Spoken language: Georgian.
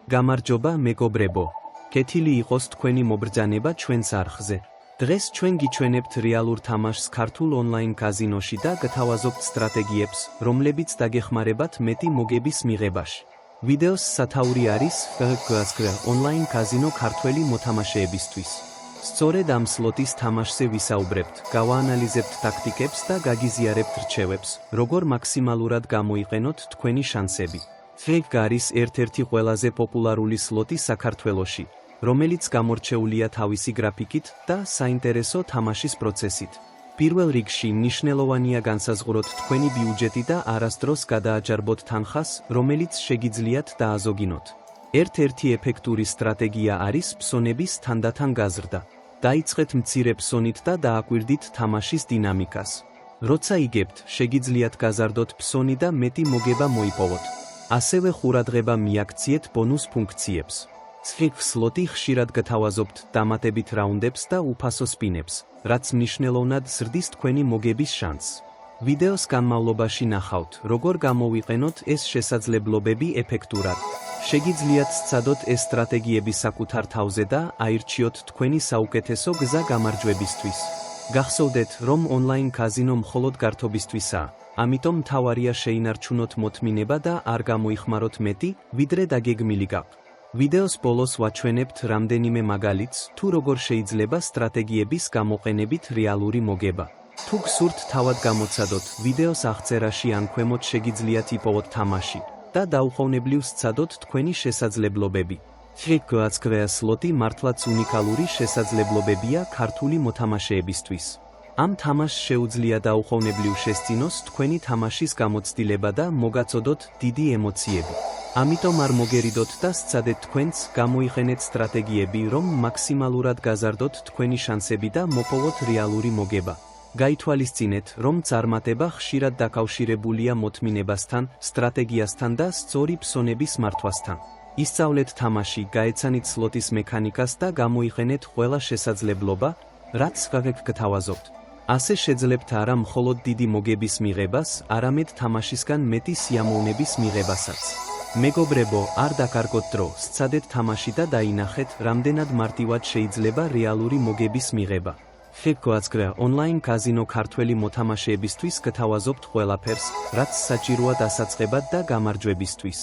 გამარჯობა მეგობრებო. კეთილი იყოს თქვენი მობრძანება ჩვენს არხზე. დღეს ჩვენ გიჩვენებთ რეალურ თამაშს ქართულ ონლაინ კაზინოში და გთავაზობთ სტრატეგიებს, რომლებიც დაგეხმარებათ მეტი მოგების მიღებაში. ვიდეოს სათაური არის FGS ონლაინ კაზინო ქართველი მოთამაშეებისთვის. სწორედ ამ სლოტის თამაშზე ვისაუბრებთ, გავაანალიზებთ ტაქტიკებს და გაგიზიარებთ რჩევებს, როგორ მაქსიმალურად გამოიყენოთ თქვენი შანსები. FGS არის ერთ-ერთი ყველაზე პოპულარული სლოტი საქართველოში, რომელიც გამორჩეულია თავისი გრაფიკით და საინტერესო თამაშის პროცესით. პირველ რიგში მნიშვნელოვანია განსაზღვროთ თქვენი ბიუჯეტი და არასდროს გადააჯარბოთ თანხას, რომელიც შეგიძლიათ დააზოგინოთ. ერთ-ერთი ეფექტური სტრატეგია არის ფსონების თანდათან გაზრდა. დაიწყეთ მცირე ფსონით და დააკვირდით თამაშის დინამიკას. როცა იგებთ, შეგიძლიათ გაზარდოთ ფსონი და მეტი მოგება მოიპოვოთ. ასევე ყურადღება მიაქციეთ ბონუს ფუნქციებს. FGS სლოტი ხშირად გთავაზობთ დამატებით რაუნდებს და უფასო სპინებს, რაც მნიშვნელოვნად ზრდის თქვენი მოგების შანსს. ვიდეოს განმავლობაში ნახავთ, როგორ გამოვიყენოთ ეს შესაძლებლობები ეფექტურად. შეგიძლიათ სცადოთ ეს სტრატეგიები საკუთარ თავზე და აირჩიოთ თქვენი საუკეთესო გზა გამარჯვებისთვის. გახსოვდეთ, რომ ონლაინ კაზინო მხოლოდ გართობისთვისაა, ამიტომ მთავარია შეინარჩუნოთ მოთმინება და არ გამოიხმაროთ მეტი, ვიდრე დაგეგმილი გაქვთ. ვიდეოს ბოლოს ვაჩვენებთ რამდენიმე მაგალითს, თუ როგორ შეიძლება სტრატეგიების გამოყენებით რეალური მოგება. თუ გსურთ თავად გამოცადოთ, ვიდეოს აღწერაში ან ქვემოთ შეგიძლიათ იპოვოთ თამაში და დაუყოვნებლივ სცადოთ თქვენი შესაძლებლობები. FGS სლოტი მართლაც უნიკალური შესაძლებლობებია ქართული მოთამაშეებისთვის. ამ თამაშს შეუძლია დაუყოვნებლივ შესწინოს თქვენი თამაშის გამოცდილება და მოგაწოდოთ დიდი ემოციები. ამიტომ არ მოგერიდოთ და სცადეთ თქვენც, გამოიყენეთ სტრატეგიები, რომ მაქსიმალურად გაზარდოთ თქვენი შანსები და მოპოვოთ რეალური მოგება. გაითვალისწინეთ, რომ წარმატება ხშირად დაკავშირებულია მოთმინებასთან, სტრატეგიასთან და სწორი ფსონების მართვასთან. ისწავლეთ თამაში, გაეცანით სლოტის მექანიკას და გამოიყენეთ ყველა შესაძლებლობა, რაც FGS გთავაზობთ. ასე შეძლებთ არა მხოლოდ დიდი მოგების მიღებას, არამედ თამაშისგან მეტი სიამოვნების მიღებასაც. მეგობრებო, არ დაკარგოთ დრო, სცადეთ თამაში და დაინახეთ, რამდენად მარტივად შეიძლება რეალური მოგების მიღება. FGS ონლაინ კაზინო ქართველი მოთამაშეებისთვის გთავაზობთ ყველაფერს, რაც საჭიროა დასაწყებად და გამარჯვებისთვის.